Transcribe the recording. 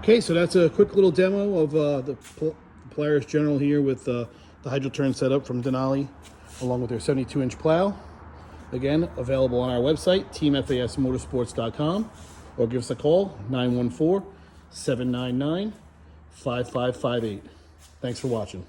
Okay, so that's a quick little demo of the Polaris General here with the hydro turn setup from Denali, along with their 72-inch plow. Again, available on our website, teamfasmotorsports.com, or give us a call, 914-799-5558. Thanks for watching.